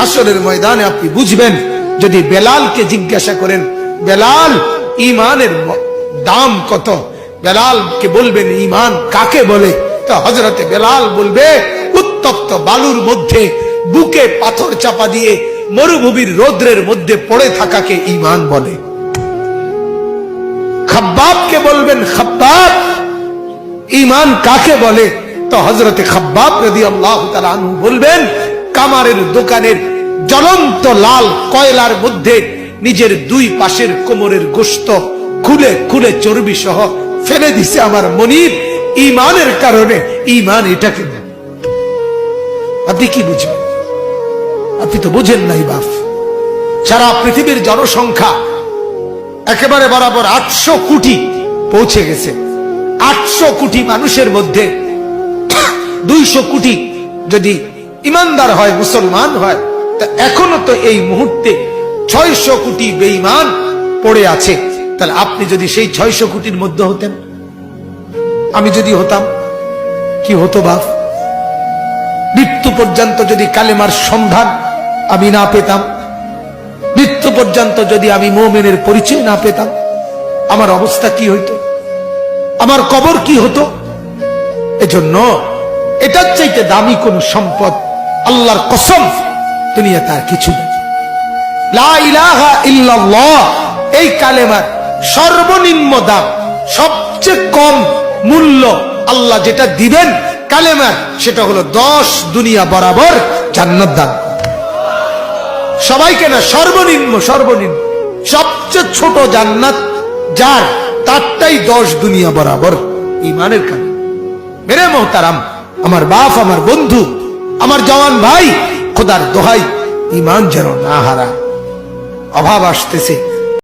হাসরের ময়দানে আপনি বুঝবেন। যদি বেলালকে জিজ্ঞাসা করেন, বেলাল ঈমানের দাম কত, বেলালকে বলবেন ঈমান কাকে বলে, তো হযরতে বেলাল বলবে উত্তপ্ত বালুর মধ্যে বুকে পাথর চাপা দিয়ে মরুভূমির রৌদ্রের মধ্যে পড়ে থাকাকে ঈমান বলে। খাব্বাবকে বলবেন, খাব্বাব ঈমান কাকে বলে, তো হযরতে খাব্বাব রাদিয়াল্লাহু তাআলা আনহু বলবেন কামারের দোকানের জ্বলন্ত লাল কয়লার মধ্যে নিজের দুই পাশের কোমরের গোশত খুলে খুলে চর্বি সহ ফেলে দিছে আমার মনিব ঈমানের কারণে। ঈমান এটাকে বলে। আপনি কি বুঝবেন? আপনি তো বুঝেন নাই বাপ। সারা পৃথিবীর জনসংখ্যা একেবারে বরাবর 800 কোটি পৌঁছে গেছে। 800 কোটি মানুষের মধ্যে 200 কোটি যদি ইমানদার হয়, মুসলমান হয়, তা এখনো তো এই মুহূর্তে 600 কোটি বেঈমান পড়ে আছে। তাহলে আপনি যদি সেই 600 কোটির মধ্যে হতেন, আমি যদি হতাম, কি হতো বাপ? মৃত্যু পর্যন্ত যদি কালেমার সন্ধান আমি না পেতাম, মৃত্যু পর্যন্ত যদি আমি মুমিনের পরিচয় না পেতাম, আমার অবস্থা কি হইতো? আমার কবর কি হতো? এজন্য এটার চাইতে দামি কোন সম্পদ আল্লাহর কসম দুনিয়াতে আর কিছু নেই। লা ইলাহা ইল্লাল্লাহ এই কালেমার সর্বনিম্ন দাম, সবচেয়ে কম মূল্য আল্লাহ যেটা দিবেন কালেমার, সেটা হলো 10 দুনিয়া বরাবর জান্নাত দান। সবাইকে না, সর্বনিম্ন সর্বনিম্ন সবচেয়ে ছোট জান্নাত যার, তারটাই 10 দুনিয়া বরাবর ঈমানের কারণে। মেরে মোহতারাম, আমার বাপ, আমার বন্ধু, আমার জওয়ান ভাই, খোদার দোহাই ঈমান যেন না হারায়। অভাব আসতেছে,